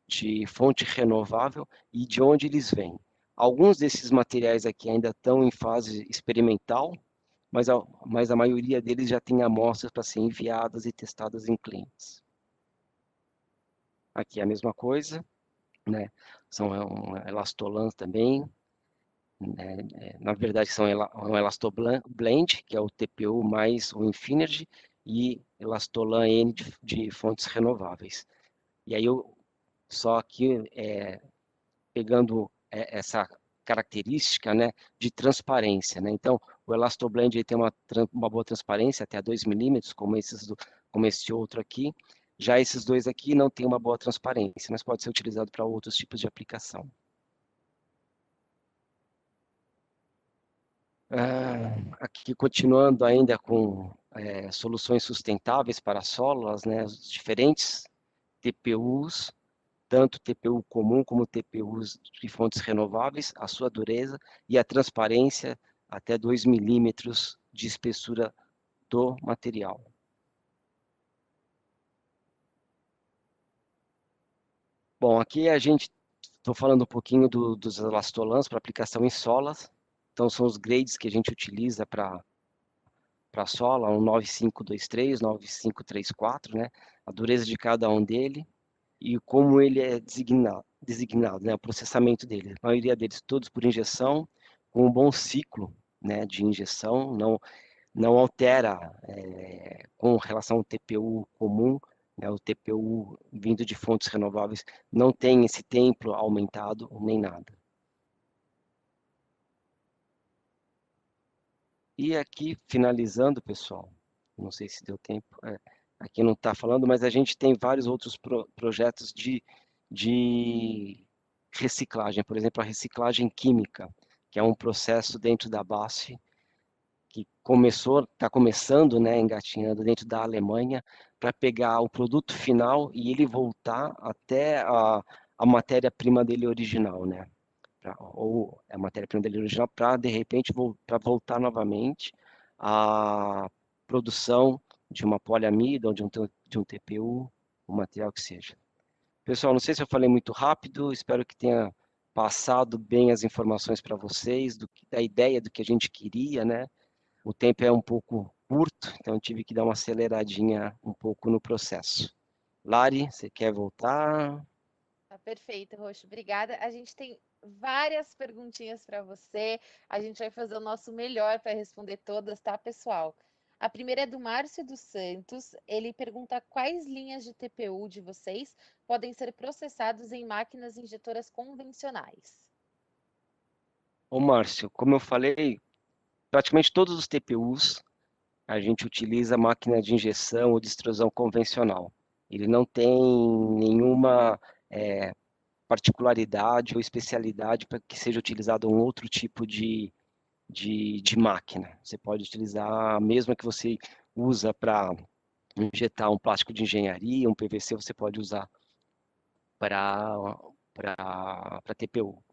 [SPEAKER 4] de fonte renovável e de onde eles vêm. Alguns desses materiais aqui ainda estão em fase experimental, mas a maioria deles já tem amostras para serem enviadas e testadas em clientes. Aqui é a mesma coisa, né? São elastolans também, na verdade são um elastoblend, que é o TPU mais o Infinergy, e elastolan N de fontes renováveis. E aí só aqui pegando essa característica, né, de transparência, né? Então o elastoblend ele tem uma boa transparência até 2 milímetros, como esse outro aqui. Já esses dois aqui não tem uma boa transparência, mas pode ser utilizado para outros tipos de aplicação. Aqui continuando ainda com soluções sustentáveis para solos, né, os diferentes TPUs, tanto TPU comum como TPUs de fontes renováveis, a sua dureza e a transparência até 2 milímetros de espessura do material. Bom, aqui a gente estou falando um pouquinho dos elastolans para aplicação em solas. Então, são os grades que a gente utiliza para sola, um 9523, 9534, né? A dureza de cada um dele e como ele é designado, né? O processamento dele. A maioria deles todos por injeção, com um bom ciclo, né, de injeção, não altera com relação ao TPU comum, né? O TPU vindo de fontes renováveis não tem esse tempo aumentado nem nada. E aqui, finalizando, pessoal, não sei se deu tempo, aqui não está falando, mas a gente tem vários outros projetos de reciclagem. Por exemplo, a reciclagem química, que é um processo dentro da BASF, que está começando, né, engatinhando dentro da Alemanha, para pegar o produto final e ele voltar até a matéria-prima dele original, né? Ou a matéria-prima dele original para, de repente, para voltar novamente à produção de uma poliamida ou de um TPU, o material que seja. Pessoal, não sei se eu falei muito rápido, espero que tenha passado bem as informações para vocês, da ideia do que a gente queria, né? O tempo é um pouco curto, então eu tive que dar uma aceleradinha um pouco no processo. Lari, você quer voltar?
[SPEAKER 2] Tá perfeito, Roxo. Obrigada. A gente tem várias perguntinhas para você. A gente vai fazer o nosso melhor para responder todas, tá, pessoal? A primeira é do Márcio dos Santos. Ele pergunta quais linhas de TPU de vocês podem ser processados em máquinas injetoras convencionais.
[SPEAKER 4] Ô, Márcio, como eu falei, praticamente todos os TPUs a gente utiliza máquina de injeção ou de extrusão convencional. Ele não tem nenhuma particularidade ou especialidade para que seja utilizado um outro tipo de máquina. Você pode utilizar a mesma que você usa para injetar um plástico de engenharia, um PVC, você pode usar para TPU.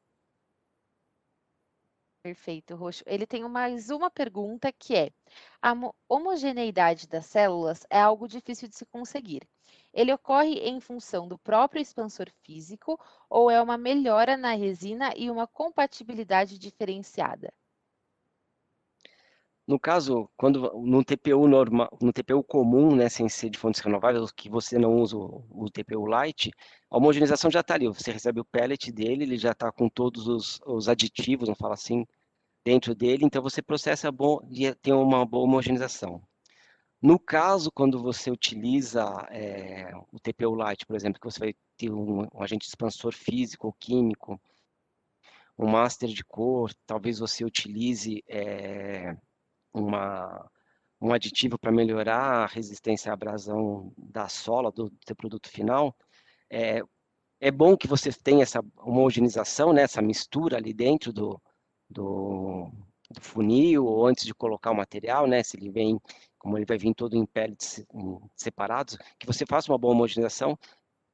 [SPEAKER 2] Perfeito, Roxo. Ele tem mais uma pergunta que é: a homogeneidade das células é algo difícil de se conseguir. Ele ocorre em função do próprio expansor físico ou é uma melhora na resina e uma compatibilidade diferenciada?
[SPEAKER 4] No caso, quando no TPU normal, no TPU comum, né, sem ser de fontes renováveis, que você não usa o TPU Lite, a homogeneização já está ali. Você recebe o pellet dele, ele já está com todos os aditivos, vamos falar assim, dentro dele, então você processa bom e tem uma boa homogeneização. No caso, quando você utiliza o TPU Lite, por exemplo, que você vai ter um agente expansor físico ou químico, um master de cor, talvez você utilize uma, um aditivo para melhorar a resistência à abrasão da sola do seu produto final, é, é bom que você tenha essa homogeneização, né, essa mistura ali dentro do, do funil, ou antes de colocar o material, né, se ele vem, como ele vai vir todo em pellets separados, que você faça uma boa homogeneização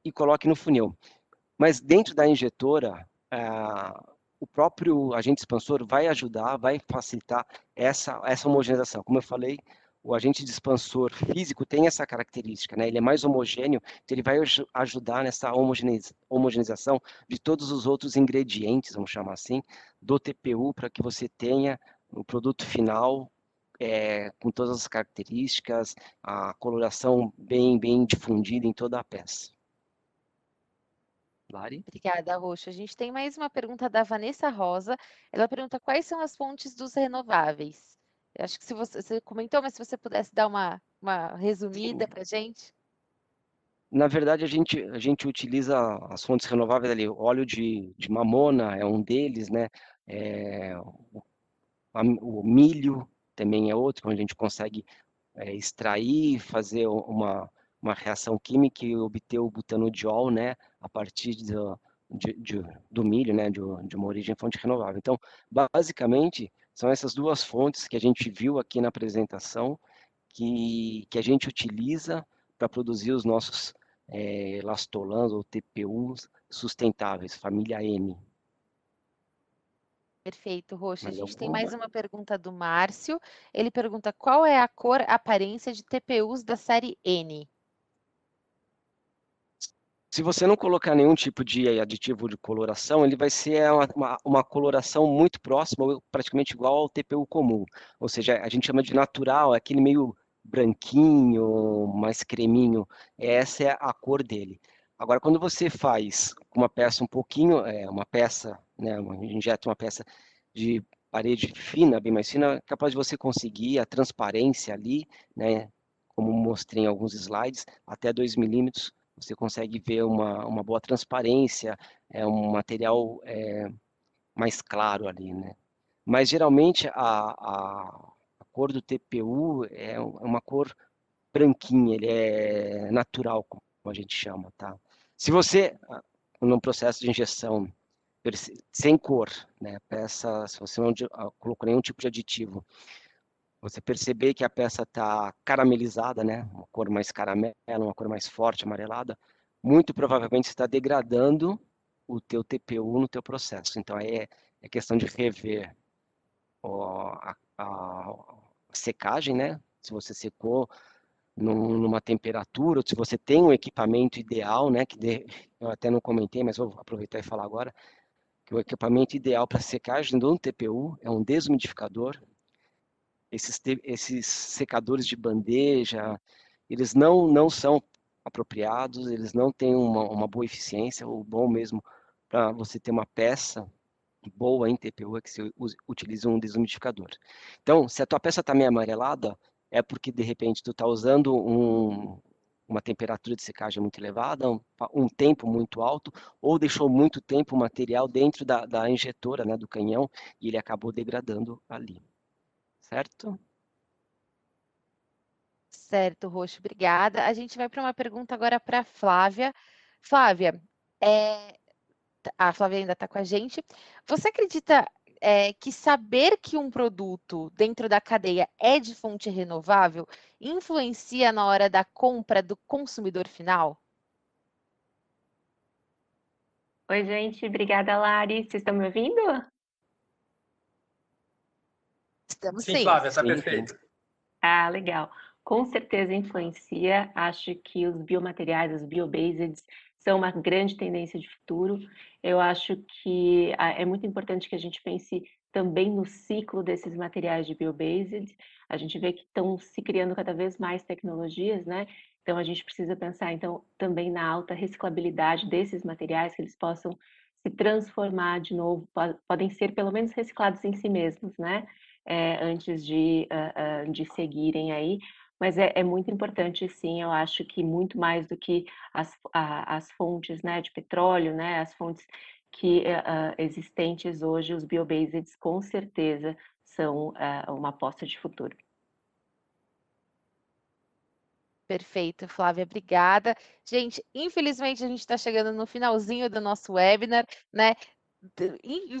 [SPEAKER 4] e coloque no funil. Mas dentro da injetora, o próprio agente expansor vai ajudar, vai facilitar essa homogeneização. Como eu falei, o agente de expansor físico tem essa característica, né? Ele é mais homogêneo, então ele vai ajudar nessa homogeneização de todos os outros ingredientes, vamos chamar assim, do TPU, para que você tenha o produto final com todas as características, a coloração bem difundida em toda a peça. Lari?
[SPEAKER 2] Obrigada, Roxo. A gente tem mais uma pergunta da Vanessa Rosa. Ela pergunta quais são as fontes dos renováveis. Eu acho que se você comentou, mas se você pudesse dar uma resumida para a gente.
[SPEAKER 4] Na verdade, a gente utiliza as fontes renováveis ali, o óleo de mamona é um deles, né? O milho também é outro, onde a gente consegue extrair, fazer uma reação química e obter o butanodiol, né? A partir do milho, né? De uma origem fonte renovável. Então, basicamente, são essas duas fontes que a gente viu aqui na apresentação, que a gente utiliza para produzir os nossos elastolans ou TPUs sustentáveis, família M.
[SPEAKER 2] Perfeito, Roxo. A
[SPEAKER 4] Mais
[SPEAKER 2] gente tem
[SPEAKER 4] alguma?
[SPEAKER 2] mais uma pergunta do Márcio. Ele pergunta qual é a cor aparência de TPUs da série N?
[SPEAKER 4] Se você não colocar nenhum tipo de aditivo de coloração, ele vai ser uma coloração muito próxima, ou praticamente igual ao TPU comum. Ou seja, a gente chama de natural, é aquele meio branquinho, mais creminho. Essa é a cor dele. Agora, quando você faz uma peça um pouquinho, uma peça, né, injeta uma peça de parede fina, bem mais fina, é capaz de você conseguir a transparência ali, né, como mostrei em alguns slides, até 2 milímetros você consegue ver uma boa transparência, é um material mais claro ali, né? Mas geralmente a cor do TPU é uma cor branquinha, ele é natural, como a gente chama, tá? Se você, num processo de injeção sem cor, né, peça, se você não colocou nenhum tipo de aditivo, você perceber que a peça está caramelizada, né? Uma cor mais caramelo, uma cor mais forte, amarelada, muito provavelmente está degradando o teu TPU no teu processo. Então aí é questão de rever a secagem, né? Se você secou numa temperatura, ou se você tem um equipamento ideal, né? Eu até não comentei, mas vou aproveitar e falar agora, que o equipamento ideal para secagem do TPU é um desumidificador. Esses secadores de bandeja, eles não são apropriados, eles não têm uma boa eficiência, o bom mesmo para você ter uma peça boa em TPU é que você utiliza um desumidificador. Então, se a tua peça está meio amarelada, é porque de repente tu está usando uma temperatura de secagem muito elevada, um tempo muito alto, ou deixou muito tempo o material dentro da injetora, né, do canhão, e ele acabou degradando ali. Certo?
[SPEAKER 2] Certo, Roxo, obrigada. A gente vai para uma pergunta agora para a Flávia. Flávia, a Flávia ainda está com a gente. Você acredita que saber que um produto dentro da cadeia é de fonte renovável influencia na hora da compra do consumidor final?
[SPEAKER 3] Oi, gente, obrigada, Lari. Vocês estão me ouvindo?
[SPEAKER 2] Estamos
[SPEAKER 1] Sim,
[SPEAKER 2] sim.
[SPEAKER 1] Flávia, está
[SPEAKER 4] Sim,
[SPEAKER 1] perfeito.
[SPEAKER 3] Ah, legal. Com certeza influencia. Acho que os biomateriais, os biobased, são uma grande tendência de futuro. Eu acho que é muito importante que a gente pense também no ciclo desses materiais de biobased. A gente vê que estão se criando cada vez mais tecnologias, né? Então a gente precisa pensar então também na alta reciclabilidade desses materiais, que eles possam se transformar de novo, podem ser pelo menos reciclados em si mesmos, né? Antes de seguirem aí. Mas é muito importante, sim, eu acho que muito mais do que as fontes, né, de petróleo, né, as fontes que existentes hoje, os biobased com certeza são uma aposta de futuro.
[SPEAKER 2] Perfeito, Flávia, obrigada. Gente, infelizmente a gente está chegando no finalzinho do nosso webinar, né?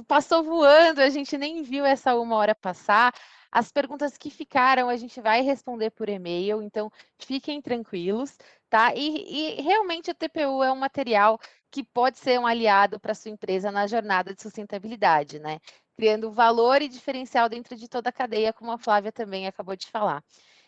[SPEAKER 2] Passou voando, a gente nem viu essa 1 hora passar. As perguntas que ficaram a gente vai responder por e-mail, então fiquem tranquilos, tá? E realmente a TPU é um material que pode ser um aliado para a sua empresa na jornada de sustentabilidade, né? Criando valor e diferencial dentro de toda a cadeia, como a Flávia também acabou de falar.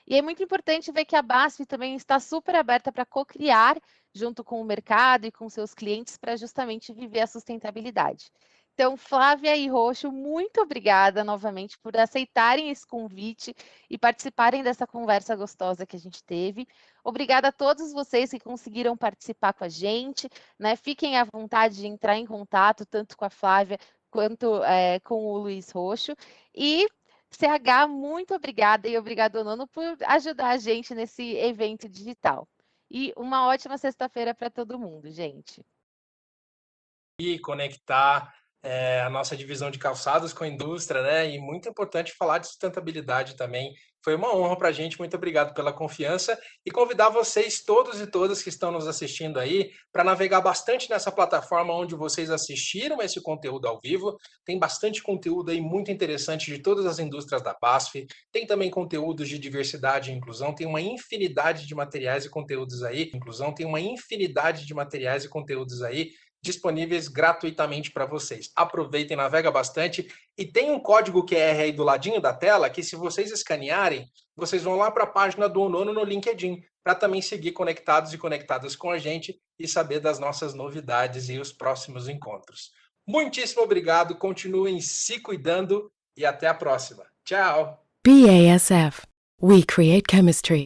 [SPEAKER 2] E é muito importante ver que a BASF também está super aberta para co-criar junto com o mercado e com seus clientes para justamente viver a sustentabilidade. Então, Flávia e Roxo, muito obrigada novamente por aceitarem esse convite e participarem dessa conversa gostosa que a gente teve. Obrigada a todos vocês que conseguiram participar com a gente, né? Fiquem à vontade de entrar em contato, tanto com a Flávia quanto com o Luiz Roxo. E CH, muito obrigada e obrigado, Nono, por ajudar a gente nesse evento digital. E uma ótima sexta-feira para todo mundo, gente.
[SPEAKER 1] E conectar a nossa divisão de calçados com a indústria, né? E muito importante falar de sustentabilidade também. Foi uma honra para a gente, muito obrigado pela confiança e convidar vocês, todos e todas que estão nos assistindo aí, para navegar bastante nessa plataforma onde vocês assistiram esse conteúdo ao vivo. Tem bastante conteúdo aí muito interessante de todas as indústrias da BASF, tem também conteúdos de diversidade e inclusão, tem uma infinidade de materiais e conteúdos aí, disponíveis gratuitamente para vocês. Aproveitem, navega bastante e tem um código QR aí do ladinho da tela que, se vocês escanearem, vocês vão lá para a página do Onono no LinkedIn para também seguir conectados e conectadas com a gente e saber das nossas novidades e os próximos encontros. Muitíssimo obrigado, continuem se cuidando e até a próxima. Tchau!
[SPEAKER 5] BASF. We create chemistry.